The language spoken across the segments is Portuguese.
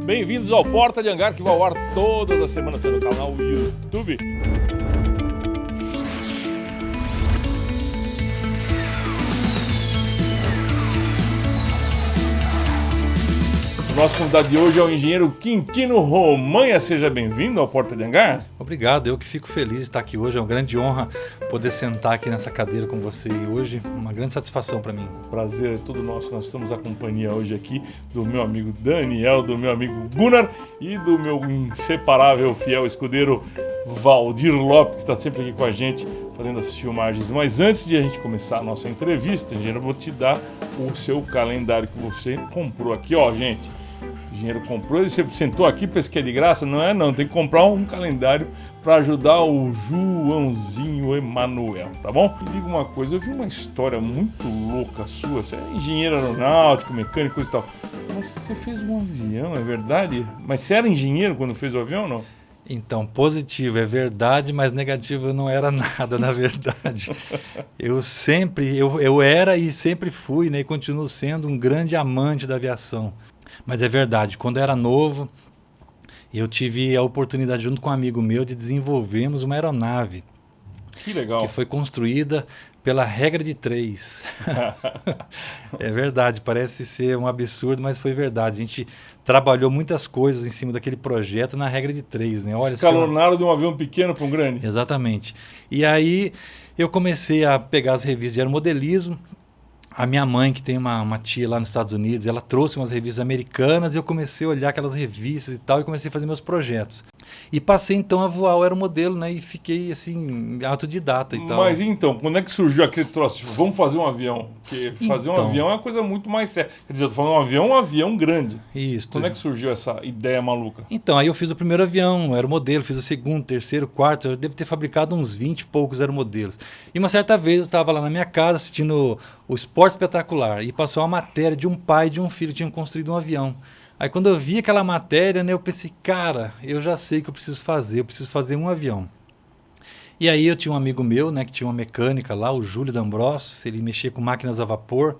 Bem-vindos ao Porta de Hangar, que vai ao ar todas as semanas pelo canal YouTube. O nosso convidado de hoje é o engenheiro Quintino Romanha. Seja bem-vindo ao Porta de Hangar. Obrigado, eu que fico feliz de estar aqui hoje. É uma grande honra poder sentar aqui nessa cadeira com você hoje. Uma grande satisfação para mim. Prazer é todo nosso. Nós estamos a companhia hoje aqui do meu amigo Daniel, do meu amigo Gunnar e do meu inseparável fiel escudeiro Valdir Lopes, que está sempre aqui com a gente fazendo as filmagens. Mas antes de a gente começar a nossa entrevista, engenheiro, eu vou te dar o seu calendário que você comprou aqui, ó, gente. O engenheiro comprou, e você sentou aqui, pensa que é de graça? Não é não, tem que comprar um calendário para ajudar o Joãozinho Emanuel, tá bom? E diga uma coisa, eu vi uma história muito louca sua, você é engenheiro aeronáutico, mecânico, coisa e tal, mas você fez um avião, é verdade? Mas você era engenheiro quando fez o avião ou não? Então, positivo é verdade, mas negativo eu não era nada, na verdade. Eu era e sempre fui, né, e continuo sendo um grande amante da aviação. Mas é verdade, quando eu era novo, eu tive a oportunidade, junto com um amigo meu, de desenvolvermos uma aeronave. Que legal. Que foi construída pela regra de 3. É verdade, parece ser um absurdo, mas foi verdade. A gente trabalhou muitas coisas em cima daquele projeto na regra de 3, né? Olha, escalonaram de um avião pequeno para um grande. Exatamente. E aí eu comecei a pegar as revistas de aeromodelismo. A minha mãe, que tem uma tia lá nos Estados Unidos, ela trouxe umas revistas americanas e eu comecei a olhar aquelas revistas e tal e comecei a fazer meus projetos. E passei então a voar o aeromodelo, né? E fiquei assim, autodidata e tal. Mas então, quando é que surgiu aquele troço? Tipo, vamos fazer um avião? Porque fazer um avião é uma coisa muito mais séria. Quer dizer, eu tô falando um avião grande. Isso. Quando é que surgiu essa ideia maluca? Então, aí eu fiz o primeiro avião, o aeromodelo, fiz o segundo, terceiro, quarto, eu devo ter fabricado uns 20 e poucos aeromodelos. E uma certa vez eu estava lá na minha casa assistindo o Esporte Espetacular e passou uma matéria de um pai e de um filho que tinham construído um avião. Aí quando eu vi aquela matéria, né, eu pensei, cara, eu já sei o que eu preciso fazer um avião. E aí eu tinha um amigo meu, né, que tinha uma mecânica lá, o Júlio D'Ambros, ele mexia com máquinas a vapor.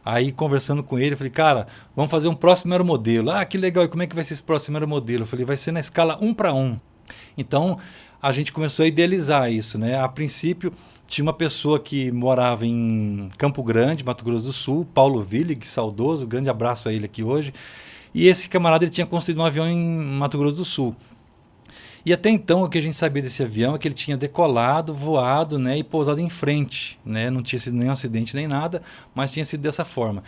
Aí conversando com ele, eu falei, cara, vamos fazer um próximo aeromodelo. Ah, que legal, e como é que vai ser esse próximo aeromodelo? Eu falei, vai ser na escala 1:1. Então a gente começou a idealizar isso, né? A princípio tinha uma pessoa que morava em Campo Grande, Mato Grosso do Sul, Paulo Willig, saudoso, grande abraço a ele aqui hoje. E esse camarada ele tinha construído um avião em Mato Grosso do Sul. E até então o que a gente sabia desse avião é que ele tinha decolado, voado, né, e pousado em frente, né? Não tinha sido nenhum acidente nem nada, mas tinha sido dessa forma.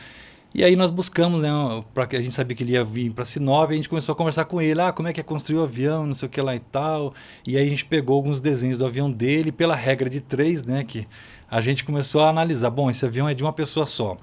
E aí nós buscamos, né, para que a gente sabia que ele ia vir para Sinop, e a gente começou a conversar com ele, como é que é construir o avião, não sei o que lá e tal. E aí a gente pegou alguns desenhos do avião dele, pela regra de 3, né, que a gente começou a analisar, bom, esse avião é de uma pessoa só.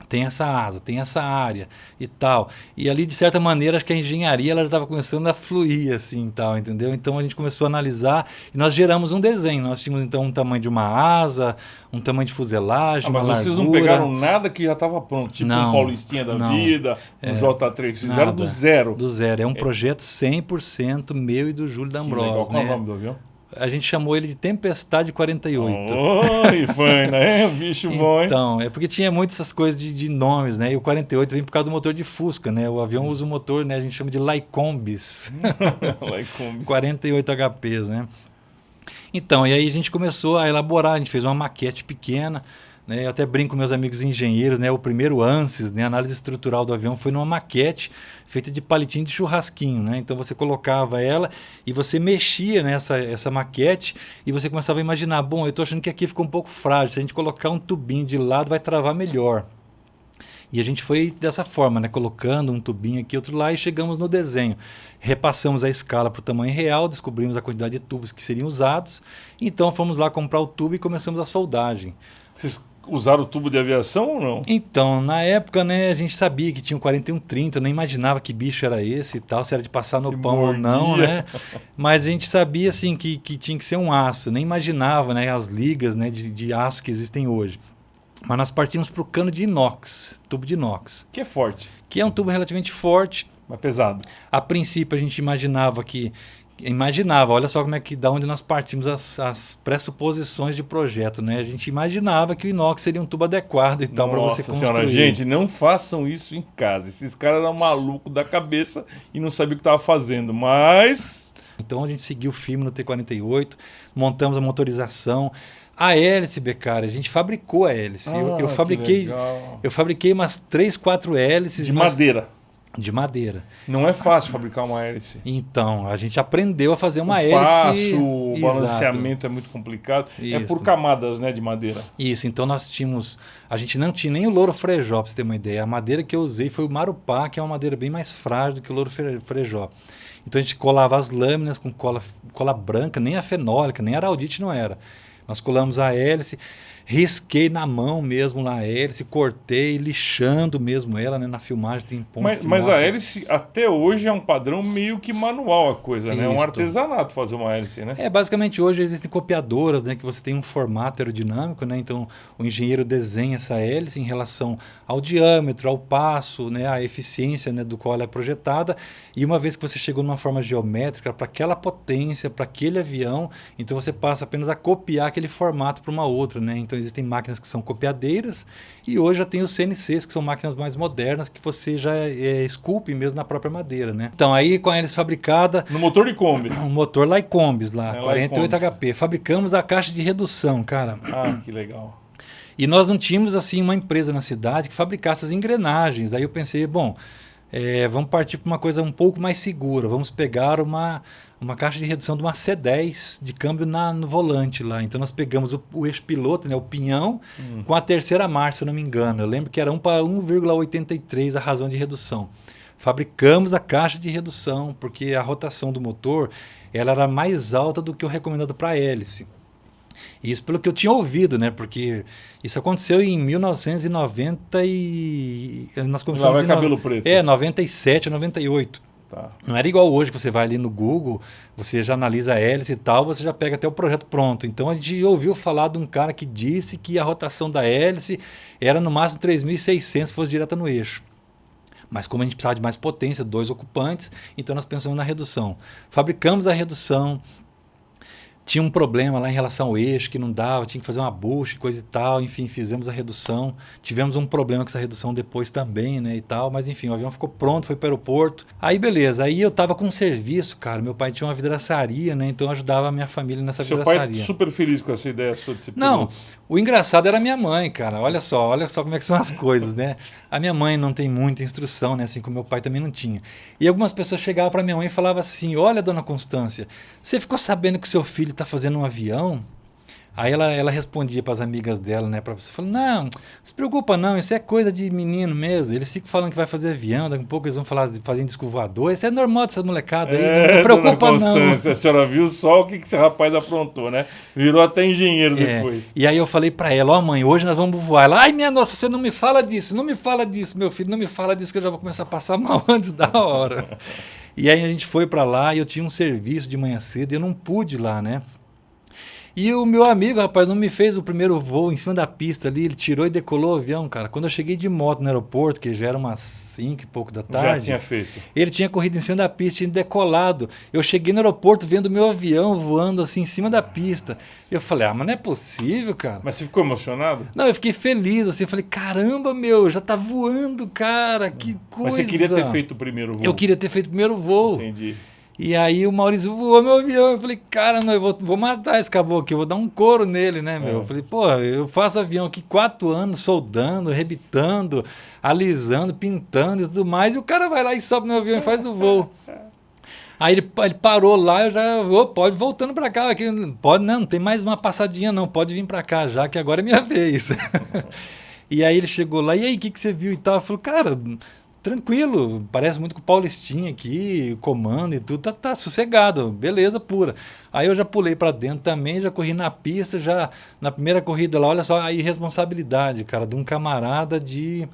Tem essa asa, tem essa área e tal. E ali, de certa maneira, acho que a engenharia ela já estava começando a fluir, assim, tal, entendeu? Então, a gente começou a analisar e nós geramos um desenho. Nós tínhamos, então, um tamanho de uma asa, um tamanho de fuselagem, uma largura. Mas vocês não pegaram nada que já estava pronto, tipo um Paulistinha da vida, um J3, fizeram nada, do zero. Do zero. É um projeto 100% meu e do Júlio D'Ambros, né? Qual é o nome do avião? A gente chamou ele de Tempestade 48. Oi, foi, né? Bicho bom, hein? Então, é porque tinha muitas essas coisas de nomes, né? E o 48 vem por causa do motor de Fusca, né? O avião usa um motor, né? A gente chama de Lycombis. Lycombis. 48 HPs, né? Então, e aí a gente começou a elaborar, a gente fez uma maquete pequena, né? Eu até brinco com meus amigos engenheiros, né? O primeiro ANSYS, né? A análise estrutural do avião foi numa maquete feita de palitinho de churrasquinho, né? Então você colocava ela e você mexia nessa maquete e você começava a imaginar, bom, eu estou achando que aqui ficou um pouco frágil, se a gente colocar um tubinho de lado vai travar melhor. E a gente foi dessa forma, né? Colocando um tubinho aqui, outro lá, e chegamos no desenho. Repassamos a escala para o tamanho real, descobrimos a quantidade de tubos que seriam usados, então fomos lá comprar o tubo e começamos a soldagem. Vocês usaram o tubo de aviação ou não? Então, na época, né, a gente sabia que tinha um 4130, eu nem imaginava que bicho era esse e tal, se era de passar no pão ou não, né? Mas a gente sabia, assim, que tinha que ser um aço, nem imaginava, né, as ligas, né, de aço que existem hoje. Mas nós partimos para o cano de inox, tubo de inox. Que é forte. Que é um tubo relativamente forte. Mas pesado. A princípio, a gente imaginava que imaginava, olha só como é que da onde nós partimos as pressuposições de projeto, né? A gente imaginava que o inox seria um tubo adequado e tal para você Nossa construir. senhora, gente, não façam isso em casa. Esses caras eram malucos da cabeça e não sabiam o que estavam fazendo, mas... Então a gente seguiu firme no T48, montamos a motorização. A hélice, Beccari, a gente fabricou a hélice. Eu fabriquei umas 3, 4 hélices. De madeira. De madeira. Não é fácil fabricar uma hélice. Então, a gente aprendeu a fazer uma hélice. O balanceamento é muito complicado. Isso. É por camadas, né, de madeira. Isso, então a gente não tinha nem o louro frejó, para você ter uma ideia. A madeira que eu usei foi o marupá, que é uma madeira bem mais frágil do que o louro frejó. Então a gente colava as lâminas com cola branca, nem a fenólica, nem a araldite não era. Nós colamos a hélice, risquei na mão mesmo lá a hélice, cortei, lixando mesmo ela, né? Na filmagem tem pontos que Mas a mostram. hélice até hoje é um padrão meio que manual a coisa, né? É um Isto. artesanato fazer uma hélice, né? Basicamente hoje existem copiadoras, né? Que você tem um formato aerodinâmico, né? Então o engenheiro desenha essa hélice em relação ao diâmetro, ao passo, né? A eficiência, né? Do qual ela é projetada. E uma vez que você chegou numa forma geométrica para aquela potência, para aquele avião, então você passa apenas a copiar aquele formato para uma outra, né? Então existem máquinas que são copiadeiras e hoje já tem os CNCs, que são máquinas mais modernas, que você já esculpe mesmo na própria madeira, né? Então aí com a hélice fabricada... No motor de Kombi. Um motor Lycombis lá, 48 Lycombis. HP. Fabricamos a caixa de redução, cara. Ah, que legal. E nós não tínhamos assim uma empresa na cidade que fabricasse as engrenagens. Aí eu pensei, bom, vamos partir para uma coisa um pouco mais segura. Vamos pegar uma caixa de redução de uma C10 de câmbio no volante lá. Então nós pegamos o eixo piloto, né, o pinhão, com a terceira marcha, se eu não me engano. Eu lembro que era 1 para 1,83 a razão de redução. Fabricamos a caixa de redução, porque a rotação do motor ela era mais alta do que o recomendado para a hélice. Isso pelo que eu tinha ouvido, né? Porque isso aconteceu em 1990 e... Nós começamos lá vai cabelo preto. 97, 98. Tá. Não era igual hoje, que você vai ali no Google, você já analisa a hélice e tal, você já pega até o projeto pronto. Então a gente ouviu falar de um cara que disse que a rotação da hélice era no máximo 3.600 se fosse direta no eixo. Mas como a gente precisava de mais potência, 2 ocupantes, então nós pensamos na redução. Fabricamos a redução. Tinha um problema lá em relação ao eixo, que não dava, tinha que fazer uma bucha e coisa e tal. Enfim, fizemos a redução. Tivemos um problema com essa redução depois também, né, e tal. Mas enfim, o avião ficou pronto, foi para o aeroporto. Aí beleza, aí eu tava com um serviço, cara. Meu pai tinha uma vidraçaria, né, então eu ajudava a minha família nessa vidraçaria. Seu pai super feliz com essa ideia sua de ser Não, piloto. o engraçado era a minha mãe, cara. Olha só como é que são as coisas, né? A minha mãe não tem muita instrução, né? Assim como meu pai também não tinha. E algumas pessoas chegavam para minha mãe e falavam assim: olha, dona Constância, você ficou sabendo que seu filho está fazendo um avião? Aí ela respondia para as amigas dela, né? Para você, falou: não se preocupa não, isso é coisa de menino mesmo. Eles ficam falando que vai fazer avião, daqui a pouco eles vão falar de fazer disco voador. Isso é normal dessa molecada aí, não preocupa dona Constância, não. a senhora viu só o que esse rapaz aprontou, né? Virou até engenheiro depois. E aí eu falei para ela: ó, mãe, hoje nós vamos voar. Ela: ai, minha nossa, você não me fala disso, meu filho, não me fala disso que eu já vou começar a passar mal antes da hora. E aí a gente foi para lá e eu tinha um serviço de manhã cedo e eu não pude ir lá, né? E o meu amigo, rapaz, não me fez o primeiro voo em cima da pista ali, ele tirou e decolou o avião, cara. Quando eu cheguei de moto no aeroporto, que já era umas 5 e pouco da tarde... Já tinha feito. Ele tinha corrido em cima da pista, tinha decolado. Eu cheguei no aeroporto vendo meu avião voando assim em cima da pista. Eu falei: ah, mas não é possível, cara. Mas você ficou emocionado? Não, eu fiquei feliz, assim, eu falei: caramba, meu, já tá voando, cara, que coisa. Mas você queria ter feito o primeiro voo? Eu queria ter feito o primeiro voo. Entendi. E aí o Maurício voou meu avião. Eu falei: cara, não, eu vou matar esse caboclo aqui, eu vou dar um couro nele, né, meu? Eu falei: pô, eu faço avião aqui 4 anos, soldando, rebitando, alisando, pintando e tudo mais, e o cara vai lá e sobe no avião e faz o voo. Aí ele parou lá, eu já pode ir voltando para cá, aqui, pode não tem mais uma passadinha não, pode vir para cá já, que agora é minha vez. E aí ele chegou lá: e aí, o que você viu e tal? Eu falei: cara, tranquilo, parece muito com o Paulistinha aqui, comando e tudo, tá sossegado, beleza pura. Aí eu já pulei para dentro também, já corri na pista, já na primeira corrida lá, olha só a irresponsabilidade, cara, de um camarada de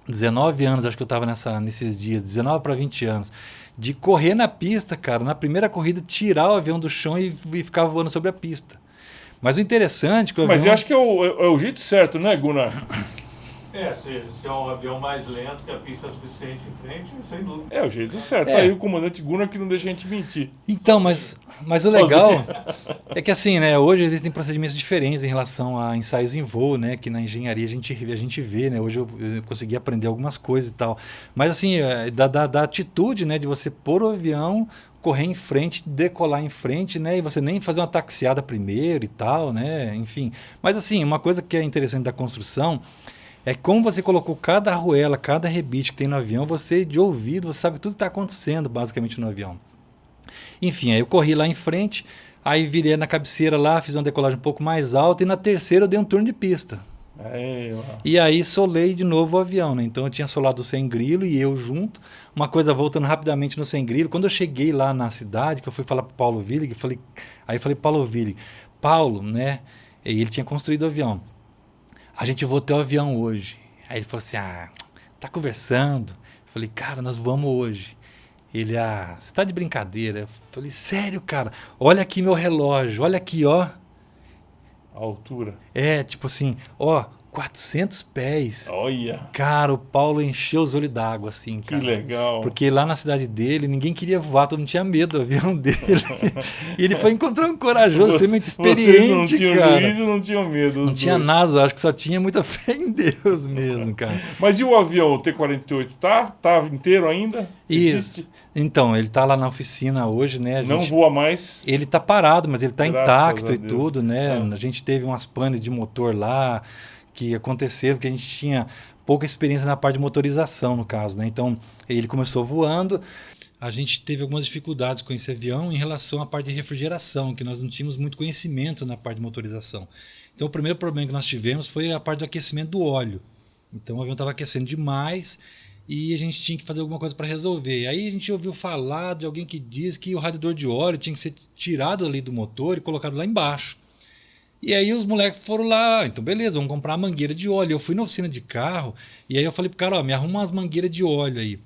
19 anos, acho que eu estava nesses dias, 19 para 20 anos, de correr na pista, cara, na primeira corrida, tirar o avião do chão e ficar voando sobre a pista. Mas o interessante... Mas eu acho que é o jeito certo, né, Gunnar? Se é um avião mais lento, que a pista é suficiente em frente, sem dúvida. É o jeito certo. É. Aí o comandante Gunnar que não deixa a gente mentir. Então, mas o legal é que assim, né, hoje existem procedimentos diferentes em relação a ensaios em voo, né, que na engenharia a gente vê, né, hoje eu consegui aprender algumas coisas e tal, mas assim, da atitude, né, de você pôr o avião, correr em frente, decolar em frente, né, e você nem fazer uma taxiada primeiro e tal, né, enfim. Mas assim, uma coisa que é interessante da construção é como você colocou cada arruela, cada rebite que tem no avião, você de ouvido, você sabe tudo que está acontecendo basicamente no avião. Enfim, aí eu corri lá em frente, aí virei na cabeceira lá, fiz uma decolagem um pouco mais alta e na terceira eu dei um turno de pista. E aí solei de novo o avião, né? Então eu tinha solado o sem grilo e eu junto. Uma coisa voltando rapidamente no sem grilo, quando eu cheguei lá na cidade, que eu fui falar para o Paulo Willig, aí eu falei Paulo Willig, Paulo, né? E ele tinha construído o avião. A gente voou até o avião hoje. Aí ele falou assim, tá conversando? Eu falei, cara, nós vamos hoje. Ele, você tá de brincadeira? Eu falei, sério, cara? Olha aqui meu relógio, olha aqui, ó. A altura. Tipo assim, 400 pés. Olha. Cara, o Paulo encheu os olhos d'água, assim, cara. Que legal. Porque lá na cidade dele, ninguém queria voar, todo mundo tinha medo do avião dele. E ele foi encontrar um corajoso, extremamente experiente, vocês não tinham cara. juízo, não tinham medo. Não tinha nada, acho que só tinha muita fé em Deus mesmo, cara. Mas e o avião, o T-48, tá inteiro ainda? Isso. Existe? Então, ele tá lá na oficina hoje, né? Não voa mais? Ele tá parado, mas ele tá Graças intacto a e Deus. tudo, né? A gente teve umas panes de motor lá que aconteceram, porque a gente tinha pouca experiência na parte de motorização, no caso, né? Então, ele começou voando. A gente teve algumas dificuldades com esse avião em relação à parte de refrigeração, que nós não tínhamos muito conhecimento na parte de motorização. Então, o primeiro problema que nós tivemos foi a parte do aquecimento do óleo. Então, o avião estava aquecendo demais e a gente tinha que fazer alguma coisa para resolver. Aí a gente ouviu falar de alguém que diz que o radiador de óleo tinha que ser tirado ali do motor e colocado lá embaixo. E aí os moleques foram lá, então beleza, vamos comprar uma mangueira de óleo. Eu fui na oficina de carro e aí eu falei pro cara, me arruma umas mangueiras de óleo aí.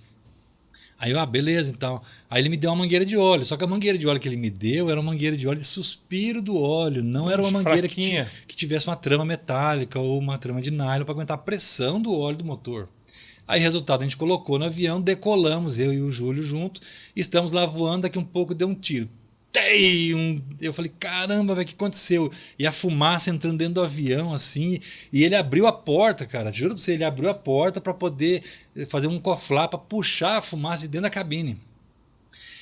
Aí eu, beleza, então. Aí ele me deu uma mangueira de óleo, só que a mangueira de óleo que ele me deu era uma mangueira de óleo de suspiro do óleo, não era uma mangueira que tivesse uma trama metálica ou uma trama de nylon para aguentar a pressão do óleo do motor. Aí, resultado, a gente colocou no avião, decolamos, eu e o Júlio junto, estamos lá voando, daqui um pouco deu um tiro. Eu falei, caramba, velho, o que aconteceu? E a fumaça entrando dentro do avião, assim, e ele abriu a porta, cara, juro pra você, ele abriu a porta para poder fazer um coflar, para puxar a fumaça de dentro da cabine.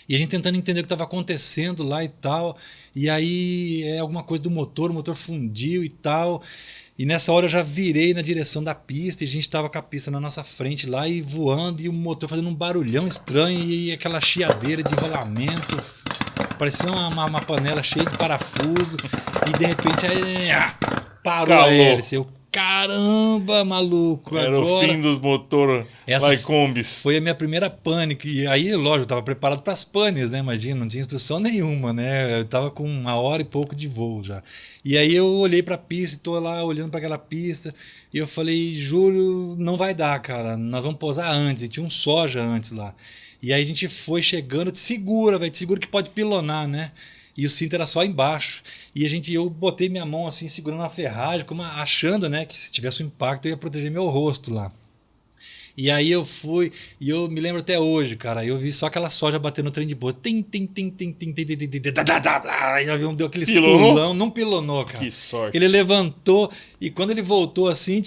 E a gente tentando entender o que estava acontecendo lá e tal, e aí alguma coisa do motor, o motor fundiu e tal. E nessa hora eu já virei na direção da pista e a gente estava com a pista na nossa frente lá e voando e o motor fazendo um barulhão estranho e aquela chiadeira de rolamento, parecia uma panela cheia de parafuso e de repente aí, parou a hélice. Eu, caramba, maluco, era agora... o fim dos motores Lycombis. Foi a minha primeira pane. E aí, lógico, eu estava preparado para as panes, né? Imagina, não tinha instrução nenhuma, né? Eu estava com 1 hora e pouco de voo já. E aí eu olhei para a pista e estou lá olhando para aquela pista e eu falei, Júlio, não vai dar, cara, nós vamos pousar antes. E tinha um soja antes lá. E aí a gente foi chegando, te segura, velho, te segura que pode pilonar, né? E o cinto era só embaixo. E eu botei minha mão assim, segurando a ferragem, achando, né, que se tivesse um impacto eu ia proteger meu rosto lá. E aí eu fui, e eu me lembro até hoje, cara, eu vi só aquela soja batendo no trem de boa. E o avião deu aquele pulão, não pilonou, cara. Que sorte. Ele levantou, e quando ele voltou assim,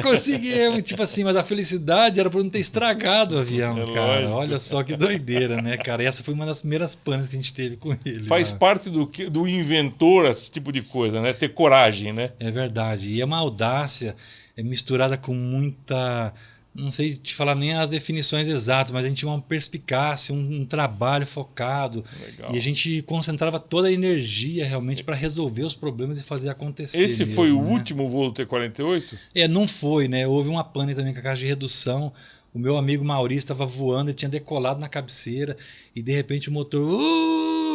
conseguimos, tipo assim, mas a felicidade era por não ter estragado o avião, cara. Lógico. Olha só que doideira, né, cara? E essa foi uma das primeiras panes que a gente teve com ele. Faz parte do inventor esse tipo de coisa, né? Ter coragem, né? É verdade. E é uma audácia misturada com muita... Não sei te falar nem as definições exatas, mas a gente tinha uma perspicácia, um trabalho focado. Legal. E a gente concentrava toda a energia realmente para resolver os problemas e fazer acontecer. Esse mesmo, foi o último voo do T-48? Não foi, né? Houve uma pane também com a caixa de redução. O meu amigo Maurício estava voando, ele tinha decolado na cabeceira e de repente o motor...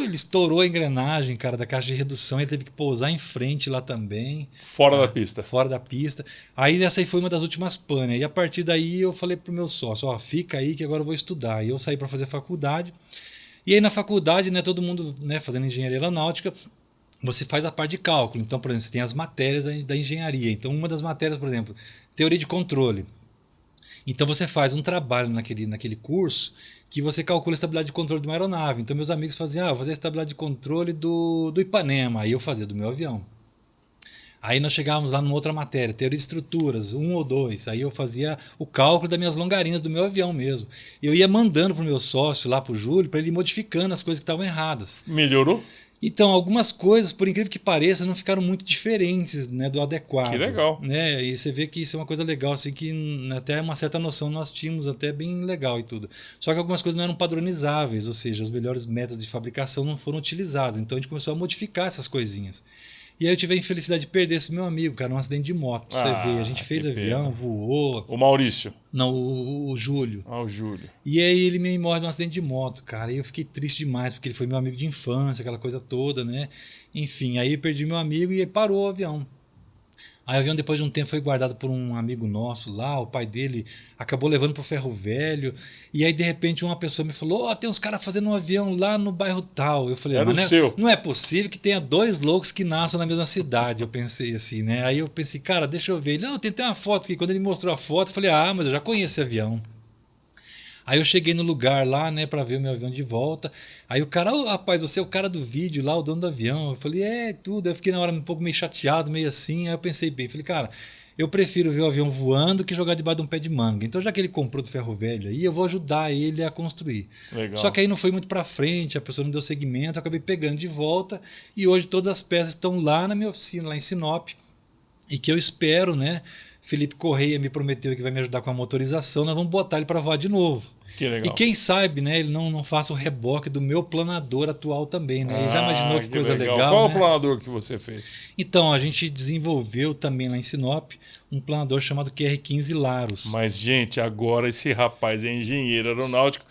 ele estourou a engrenagem, cara, da caixa de redução, ele teve que pousar em frente lá também. Fora da pista. Fora da pista. Aí essa aí foi uma das últimas panes. E a partir daí eu falei pro meu sócio, fica aí que agora eu vou estudar. E eu saí para fazer faculdade. E aí na faculdade, né, todo mundo, né, fazendo engenharia aeronáutica, você faz a parte de cálculo. Então, por exemplo, você tem as matérias da engenharia. Então, uma das matérias, por exemplo, teoria de controle. Então, você faz um trabalho naquele curso que você calcula a estabilidade de controle de uma aeronave. Então, meus amigos faziam, vou fazer a estabilidade de controle do Ipanema. Aí eu fazia do meu avião. Aí nós chegávamos lá numa outra matéria, teoria de estruturas, 1 ou 2. Aí eu fazia o cálculo das minhas longarinas do meu avião mesmo. Eu ia mandando para o meu sócio, lá para o Júlio, para ele ir modificando as coisas que estavam erradas. Melhorou? Então, algumas coisas, por incrível que pareça, não ficaram muito diferentes, né, do adequado. Que legal. Né? E você vê que isso é uma coisa legal, assim, que até uma certa noção nós tínhamos, até bem legal e tudo. Só que algumas coisas não eram padronizáveis, ou seja, os melhores métodos de fabricação não foram utilizados. Então a gente começou a modificar essas coisinhas. E aí eu tive a infelicidade de perder esse meu amigo, cara, num acidente de moto. Pra você ver, a gente fez que avião, pena. voou. O Maurício. Não, o Júlio. O Júlio. E aí ele me morre num acidente de moto, cara. E eu fiquei triste demais, porque ele foi meu amigo de infância, aquela coisa toda, né? Enfim, aí eu perdi meu amigo e aí parou o avião. Aí o avião, depois de um tempo, foi guardado por um amigo nosso lá. O pai dele acabou levando pro ferro velho. E aí, de repente, uma pessoa me falou: tem uns caras fazendo um avião lá no bairro tal. Eu falei: Era mas o seu. não é possível que tenha 2 loucos que nasçam na mesma cidade. Eu pensei assim, né? Aí eu pensei: cara, deixa eu ver. Ele: não, tem até uma foto aqui. Quando ele mostrou a foto, eu falei: mas eu já conheço esse avião. Aí eu cheguei no lugar lá, né, pra ver o meu avião de volta. Aí o cara: rapaz, você é o cara do vídeo lá, o dono do avião. Eu falei: tudo. Aí eu fiquei na hora um pouco meio chateado, meio assim. Aí eu pensei bem, falei: cara, eu prefiro ver o avião voando que jogar debaixo de um pé de manga. Então, já que ele comprou do ferro velho aí, eu vou ajudar ele a construir. Legal. Só que aí não foi muito pra frente, a pessoa não deu seguimento, eu acabei pegando de volta. E hoje todas as peças estão lá na minha oficina, lá em Sinop. E que eu espero, né? Felipe Correia me prometeu que vai me ajudar com a motorização, nós vamos botar ele para voar de novo. Que legal. E quem sabe, né, ele não faça o reboque do meu planador atual também, né? Ele já imaginou que coisa legal, Qual né? o planador que você fez? Então, a gente desenvolveu também lá em Sinop um planador chamado QR15 Laros. Mas, gente, agora esse rapaz é engenheiro aeronáutico,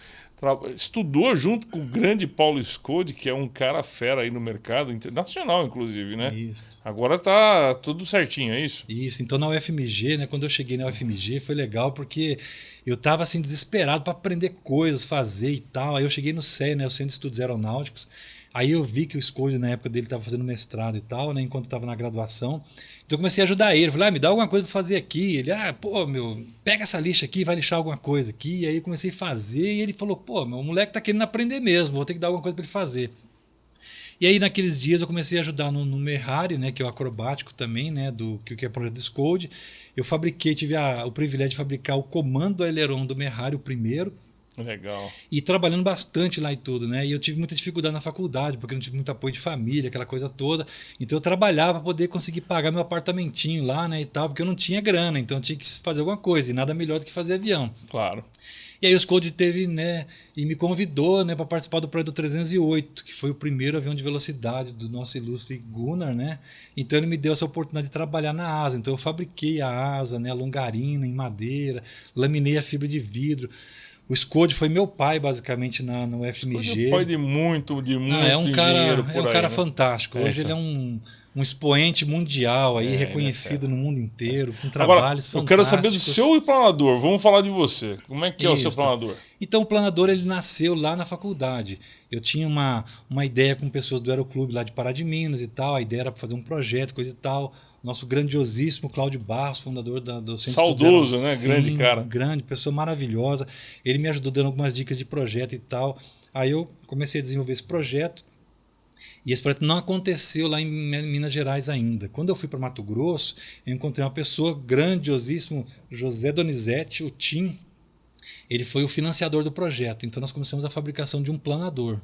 estudou junto com o grande Paulo Scode, que é um cara fera aí no mercado internacional, inclusive, né? Isso. Agora tá tudo certinho, é isso? Isso, então na UFMG, né, quando eu cheguei na UFMG foi legal porque eu tava assim desesperado para aprender coisas, fazer e tal. Aí eu cheguei no CEA, né, o Centro de Estudos Aeronáuticos. Aí eu vi que o Scode na época dele estava fazendo mestrado e tal, né, enquanto estava na graduação. Então eu comecei a ajudar ele, falei: me dá alguma coisa para fazer aqui. Ele: pega essa lixa aqui, vai lixar alguma coisa aqui. E aí eu comecei a fazer e ele falou: meu moleque tá querendo aprender mesmo, vou ter que dar alguma coisa para ele fazer. E aí naqueles dias eu comecei a ajudar no Merrari, né, que é o acrobático também, né, que é o projeto do Scode. Eu fabriquei, tive o privilégio de fabricar o comando do aileron do Merrari, o primeiro. Legal. E trabalhando bastante lá e tudo, né? E eu tive muita dificuldade na faculdade, porque eu não tive muito apoio de família, aquela coisa toda. Então eu trabalhava para poder conseguir pagar meu apartamentinho lá, né, e tal, porque eu não tinha grana, então eu tinha que fazer alguma coisa, e nada melhor do que fazer avião. Claro. E aí o Scode teve, né, e me convidou, né, para participar do projeto 308, que foi o primeiro avião de velocidade do nosso ilustre Gunnar, né? Então ele me deu essa oportunidade de trabalhar na asa. Então eu fabriquei a asa, né, a longarina em madeira, laminei a fibra de vidro. O Scode foi meu pai, basicamente, no FMG. É pai de muito É um cara, por aí, né? fantástico. Hoje ele é um expoente mundial aí, reconhecido no mundo inteiro, com trabalhos fantásticos. Eu quero saber do seu planador. Vamos falar de você. Como é que é o seu planador? Então, o planador ele nasceu lá na faculdade. Eu tinha uma ideia com pessoas do Aeroclube lá de Pará de Minas e tal. A ideia era para fazer um projeto, coisa e tal. Nosso grandiosíssimo Cláudio Barros, fundador do Centro Saudoso, né? Sim, grande cara. Grande, pessoa maravilhosa. Ele me ajudou dando algumas dicas de projeto e tal. Aí eu comecei a desenvolver esse projeto. E esse projeto não aconteceu lá em Minas Gerais ainda. Quando eu fui para Mato Grosso, eu encontrei uma pessoa grandiosíssima, José Donizete, o Tim. Ele foi o financiador do projeto. Então nós começamos a fabricação de um planador.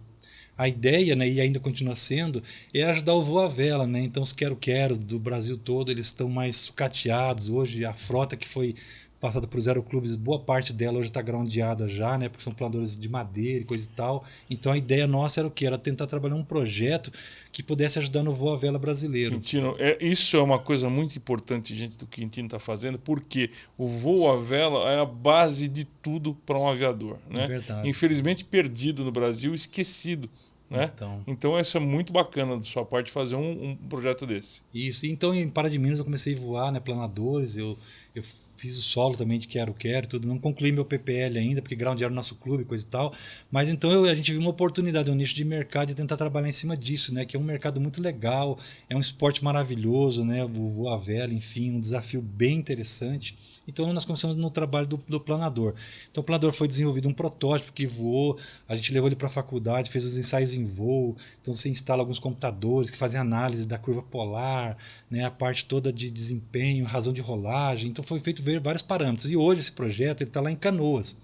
A ideia, né, e ainda continua sendo, é ajudar o voo à vela, né? Então os quero-queros do Brasil todo, eles estão mais sucateados hoje. A frota que foi passada para os aeroclubes, boa parte dela hoje está groundeada já, né? Porque são planadores de madeira e coisa e tal. Então a ideia nossa era o quê? Era tentar trabalhar um projeto que pudesse ajudar no voo à vela brasileiro. Quintino, isso é uma coisa muito importante, gente, do que o Quintino está fazendo, porque o voo à vela é a base de tudo para um aviador, né? É verdade. Infelizmente perdido no Brasil, esquecido. Né? Então isso é muito bacana da sua parte fazer um projeto desse. Isso. Então em Pará de Minas eu comecei a voar, né, planadores. Eu Eu fiz o solo também de Quero Quero, tudo. Não concluí meu PPL ainda, porque Ground era o nosso clube, coisa e tal. Mas então a gente viu uma oportunidade, um nicho de mercado, de tentar trabalhar em cima disso, né? Que é um mercado muito legal, é um esporte maravilhoso, né? Voar a vela, enfim, um desafio bem interessante. Então nós começamos no trabalho do planador. Então o planador foi desenvolvido um protótipo que voou, a gente levou ele para a faculdade, fez os ensaios em voo. Então você instala alguns computadores que fazem análise da curva polar, né, a parte toda de desempenho, razão de rolagem. Então foi feito ver vários parâmetros. E hoje esse projeto está lá em Canoas.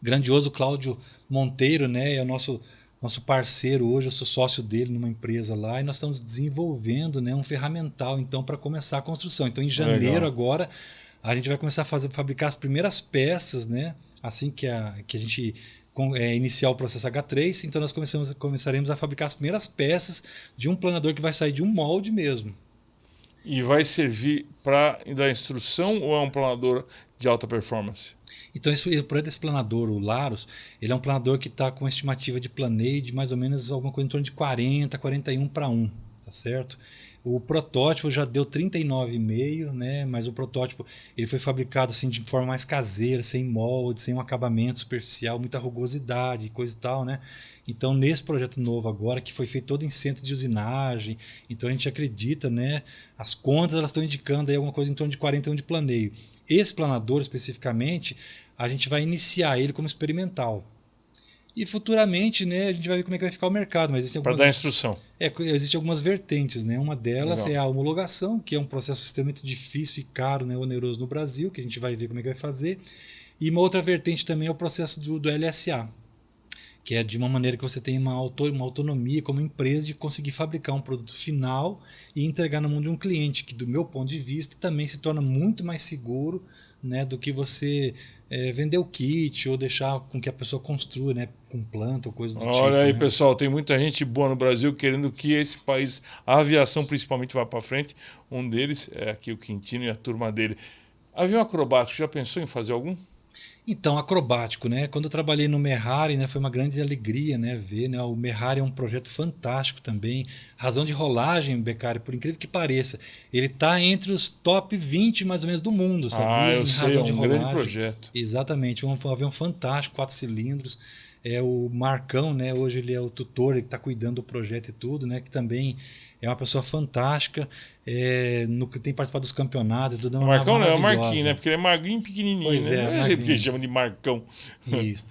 Grandioso Cláudio Monteiro, né, é o nosso parceiro hoje, eu sou sócio dele numa empresa lá e nós estamos desenvolvendo, né, um ferramental então para começar a construção. Então em janeiro agora a gente vai começar a fabricar as primeiras peças, né? Assim que a gente iniciar o processo H3, então nós começaremos a fabricar as primeiras peças de um planador que vai sair de um molde mesmo. E vai servir para dar instrução ou é um planador de alta performance? Então, o projeto desse planador, o Laros, ele é um planador que está com uma estimativa de planeio de mais ou menos alguma coisa em torno de 40, 41 para 1, tá certo? O protótipo já deu 39,5, né? Mas o protótipo ele foi fabricado assim de forma mais caseira, sem molde, sem um acabamento superficial, muita rugosidade, coisa e tal, né? Então, nesse projeto novo agora, que foi feito todo em centro de usinagem, então a gente acredita, né? As contas elas estão indicando aí alguma coisa em torno de 41 de planeio. Esse planador, especificamente, a gente vai iniciar ele como experimental. E futuramente, né, a gente vai ver como é que vai ficar o mercado. Mas para dar instrução. Existem algumas vertentes, né? Uma delas Legal. é a homologação, que é um processo extremamente difícil e caro, né, oneroso no Brasil, que a gente vai ver como é que vai fazer. E uma outra vertente também é o processo do LSA, que é de uma maneira que você tem uma autonomia como empresa de conseguir fabricar um produto final e entregar na mão de um cliente, que do meu ponto de vista também se torna muito mais seguro, né, do que você vender o kit ou deixar com que a pessoa construa, né, com planta ou coisa do tipo. Olha aí, né? pessoal, tem muita gente boa no Brasil querendo que esse país, a aviação principalmente, vá para frente. Um deles é aqui o Quintino e a turma dele. Avião acrobático, já pensou em fazer algum? Então, acrobático, né? Quando eu trabalhei no Merrari, né, foi uma grande alegria, né, ver, né? O Merrari é um projeto fantástico também. Razão de rolagem, Beccari, por incrível que pareça, ele está entre os top 20 mais ou menos do mundo, sabia? Eu em sei, razão é de um rolagem. grande projeto. Exatamente, um avião fantástico, 4 cilindros. O Marcão, né, hoje ele é o tutor, ele está cuidando do projeto e tudo, né, que também é uma pessoa fantástica, no que tem participado dos campeonatos. Tudo, O Marcão não é o maravilhosa. Marquinhos, né? Porque ele é magrinho e pequenininho, Pois né? é, Não é jeito que chama de Marcão. Isso.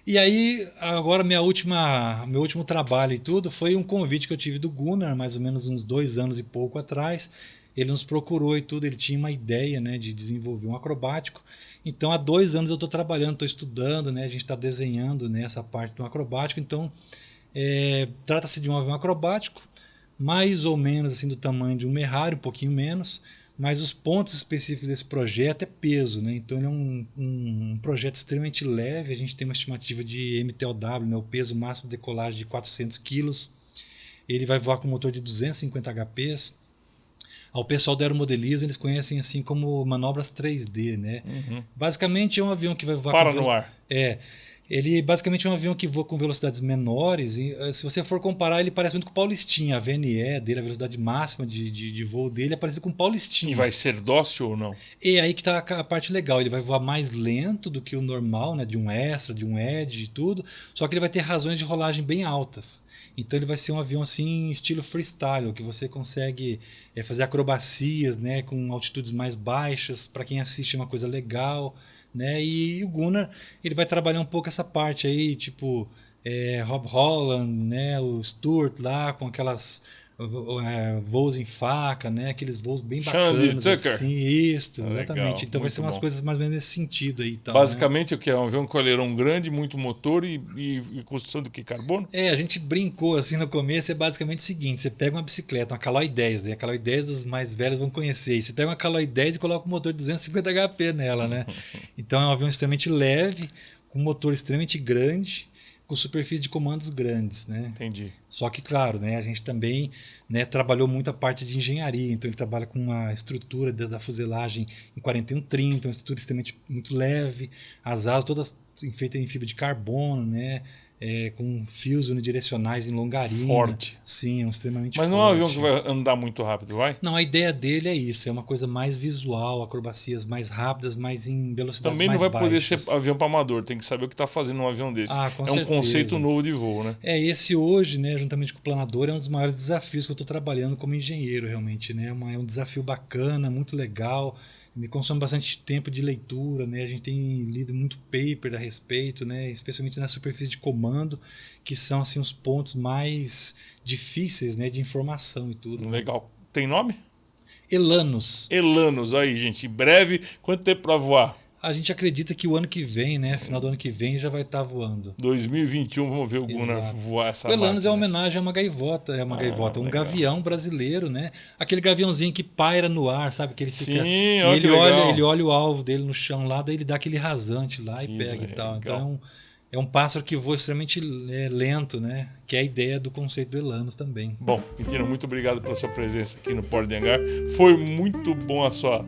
E aí, agora meu último trabalho e tudo foi um convite que eu tive do Gunnar, mais ou menos uns 2 anos e pouco atrás. Ele nos procurou e tudo, ele tinha uma ideia, né, de desenvolver um acrobático. Então, há 2 anos eu estou trabalhando, estou estudando, né, a gente está desenhando, né, essa parte do acrobático. Então, trata-se de um avião acrobático, mais ou menos assim do tamanho de um Merrari, um pouquinho menos, mas os pontos específicos desse projeto é peso, né? Então ele é um projeto extremamente leve, a gente tem uma estimativa de MTOW, né? O peso máximo de decolagem de 400 quilos, ele vai voar com motor de 250 HPs. Ao pessoal do aeromodelismo, eles conhecem assim como manobras 3D, né? Basicamente é um avião que vai voar no ar. Ele basicamente é um avião que voa com velocidades menores. E, se você for comparar, ele parece muito com o Paulistinha. A VNE dele, a velocidade máxima de voo dele é parecida com o Paulistinha. E vai ser dócil ou não? E aí que está a parte legal. Ele vai voar mais lento do que o normal, né? De um extra, de um edge e tudo. Só que ele vai ter razões de rolagem bem altas. Então ele vai ser um avião assim, estilo freestyle, que você consegue fazer acrobacias, né? Com altitudes mais baixas. Para quem assiste é uma coisa legal. Né? E o Gunnar ele vai trabalhar um pouco essa parte aí, tipo Rob Holland, né? O Stuart lá com aquelas voos em faca, né? Aqueles voos bem bacanas assim, isso, exatamente. Legal, então vai ser umas coisas mais ou menos nesse sentido aí, tal, basicamente, né? o que é um avião com aileron grande, muito motor e construção de que carbono? A gente brincou assim no começo, é basicamente o seguinte: você pega uma bicicleta, uma Caloi 10, né? A Caloi 10 os mais velhos vão conhecer. E você pega uma Caloi 10 e coloca um motor de 250 HP nela, né? Então é um avião extremamente leve, com um motor extremamente grande, com superfície de comandos grandes, né? Entendi. Só que, claro, né, a gente também, né, trabalhou muito a parte de engenharia, então ele trabalha com uma estrutura da fuselagem em 4130, uma estrutura extremamente muito leve, as asas todas feitas em fibra de carbono, né? com fios unidirecionais em longarina. Forte. Sim, extremamente Mas forte. não é um avião que vai andar muito rápido, vai? Não, a ideia dele é isso, é uma coisa mais visual, acrobacias mais rápidas, mas em velocidades Também não mais vai poder baixas. ser avião para amador, tem que saber o que está fazendo um avião desse. Com é um certeza. conceito novo de voo, né? Esse hoje, né, juntamente com o planador, é um dos maiores desafios que eu estou trabalhando como engenheiro, realmente, né? É um desafio bacana, muito legal, me consome bastante tempo de leitura, né? A gente tem lido muito paper a respeito, né? Especialmente na superfície de comando, que são assim os pontos mais difíceis, né, de informação e tudo. Legal. Tem nome? Elanos. Elanos, aí, gente. Em breve, quanto tempo para voar? A gente acredita que o ano que vem, né, final do ano que vem, já vai estar voando. 2021, vamos ver o Gunnar Exato. voar essa O Elanos máquina. é uma homenagem a uma gaivota, um legal. gavião brasileiro, né? Aquele gaviãozinho que paira no ar, sabe? Que ele fica. Sim, E olha que legal. ele olha o alvo dele no chão lá, daí ele dá aquele rasante lá Que e pega e tal. legal. Então é um pássaro que voa extremamente lento, né? Que é a ideia do conceito do Elanos também. Bom, Quintino, muito obrigado pela sua presença aqui no Porta de Hangar. Foi muito bom a sua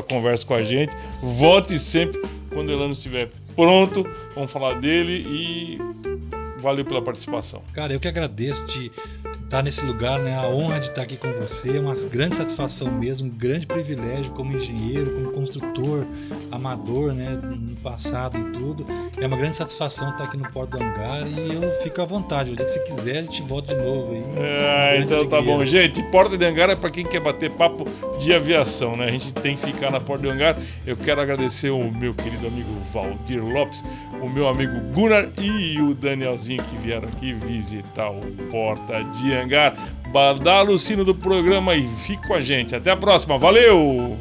conversa com a gente. Volte sempre quando o Elanos estiver pronto. Vamos falar dele e valeu pela participação. Cara, eu que agradeço de estar nesse lugar, né? A honra de estar aqui com você, é uma grande satisfação mesmo, um grande privilégio como engenheiro, como construtor, amador, né? No passado e tudo. É uma grande satisfação estar aqui no Porto do Hangar e eu fico à vontade. O dia que você quiser, a gente volta de novo aí. Então tá bom, gente. Porta de Hangar é para quem quer bater papo de aviação, né? A gente tem que ficar na Porta de Hangar. Eu quero agradecer o meu querido amigo Valdir Lopes, o meu amigo Gunnar e o Danielzinho que vieram aqui visitar o Porta de Hangar. Badala o sino do programa e fique com a gente. Até a próxima. Valeu!